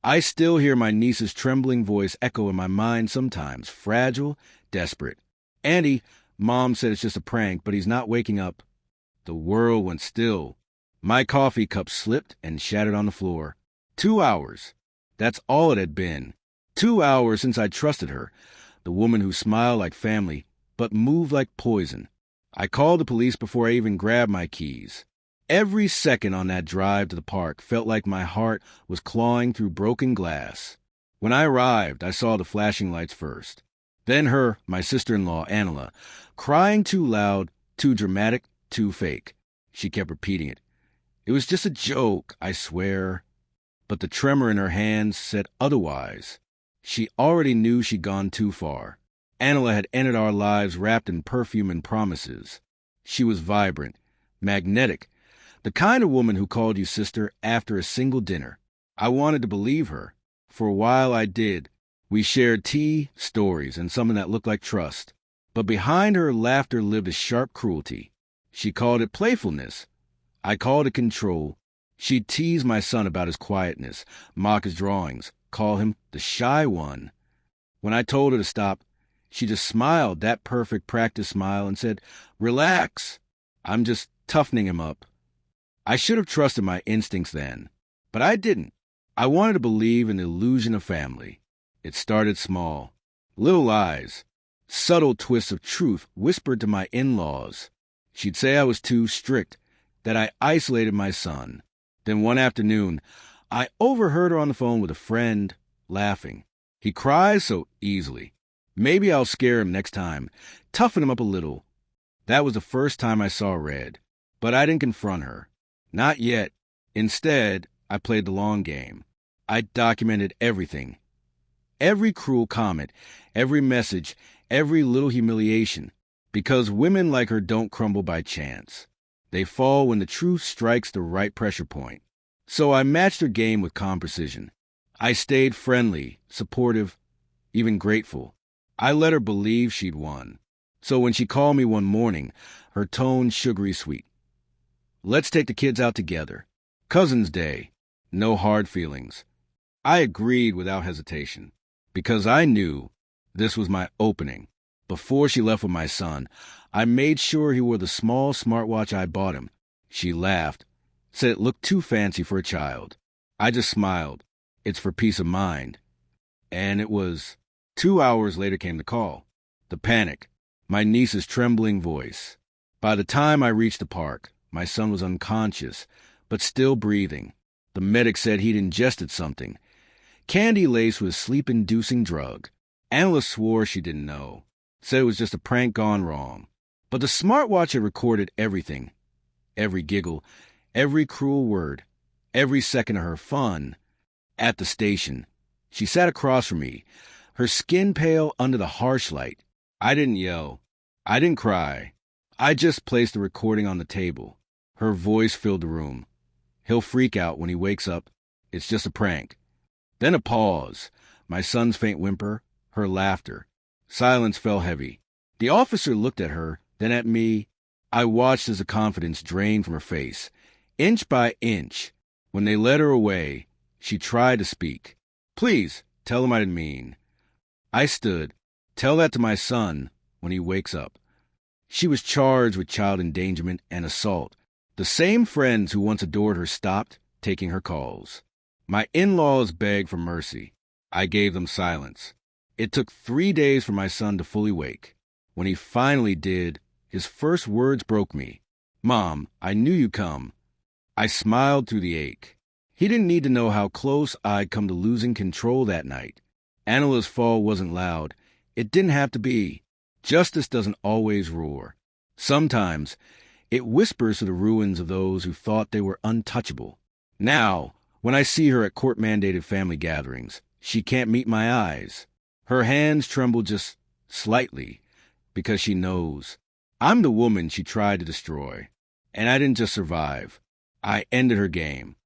I still hear my niece's trembling voice echo in my mind sometimes, fragile, desperate. "Andy, Mom said it's just a prank, but he's not waking up." The world went still. My coffee cup slipped and shattered on the floor. 2 hours. That's all it had been. 2 hours since I trusted her, the woman who smiled like family, but moved like poison. I called the police before I even grabbed my keys. Every second on that drive to the park felt like my heart was clawing through broken glass. When I arrived, I saw the flashing lights first. Then her, my sister-in-law, Angela, crying too loud, too dramatic, too fake. She kept repeating it. "It was just a joke, I swear." But the tremor in her hands said otherwise. She already knew she'd gone too far. Angela had ended our lives wrapped in perfume and promises. She was vibrant, magnetic, the kind of woman who called you sister after a single dinner. I wanted to believe her. For a while I did. We shared tea, stories, and something that looked like trust. But behind her laughter lived a sharp cruelty. She called it playfulness. I called it control. She'd tease my son about his quietness, mock his drawings, call him the shy one. When I told her to stop, she just smiled, that perfect practice smile, and said, "Relax. I'm just toughening him up." I should have trusted my instincts then, but I didn't. I wanted to believe in the illusion of family. It started small. Little lies, subtle twists of truth whispered to my in-laws. She'd say I was too strict, that I isolated my son. Then one afternoon, I overheard her on the phone with a friend, laughing. "He cries so easily. Maybe I'll scare him next time, toughen him up a little." That was the first time I saw red. But I didn't confront her. Not yet. Instead, I played the long game. I documented everything. Every cruel comment, every message, every little humiliation. Because women like her don't crumble by chance. They fall when the truth strikes the right pressure point. So I matched her game with calm precision. I stayed friendly, supportive, even grateful. I let her believe she'd won. So when she called me one morning, her tone sugary sweet. "Let's take the kids out together. Cousin's Day. No hard feelings." I agreed without hesitation, because I knew this was my opening. Before she left with my son, I made sure he wore the small smartwatch I bought him. She laughed, said it looked too fancy for a child. I just smiled. It's for peace of mind. And it was. 2 hours later came the call. The panic. My niece's trembling voice. By the time I reached the park, my son was unconscious, but still breathing. The medic said he'd ingested something. Candy laced with a sleep-inducing drug. Angela swore she didn't know. Said it was just a prank gone wrong. But the smartwatch had recorded everything. Every giggle, every cruel word, every second of her fun. At the station, she sat across from me, her skin pale under the harsh light. I didn't yell. I didn't cry. I just placed the recording on the table. Her voice filled the room. "He'll freak out when he wakes up. It's just a prank." Then a pause. My son's faint whimper, her laughter. Silence fell heavy. The officer looked at her, then at me. I watched as the confidence drained from her face, inch by inch. When they led her away, she tried to speak. "Please, tell him I didn't mean." I stood. "Tell that to my son when he wakes up." She was charged with child endangerment and assault. The same friends who once adored her stopped taking her calls. My in-laws begged for mercy. I gave them silence. It took 3 days for my son to fully wake. When he finally did, his first words broke me. "Mom, I knew you'd come." I smiled through the ache. He didn't need to know how close I'd come to losing control that night. Angela's fall wasn't loud. It didn't have to be. Justice doesn't always roar. Sometimes it whispers to the ruins of those who thought they were untouchable. Now, when I see her at court-mandated family gatherings, she can't meet my eyes. Her hands tremble just slightly because she knows I'm the woman she tried to destroy. And I didn't just survive. I ended her game.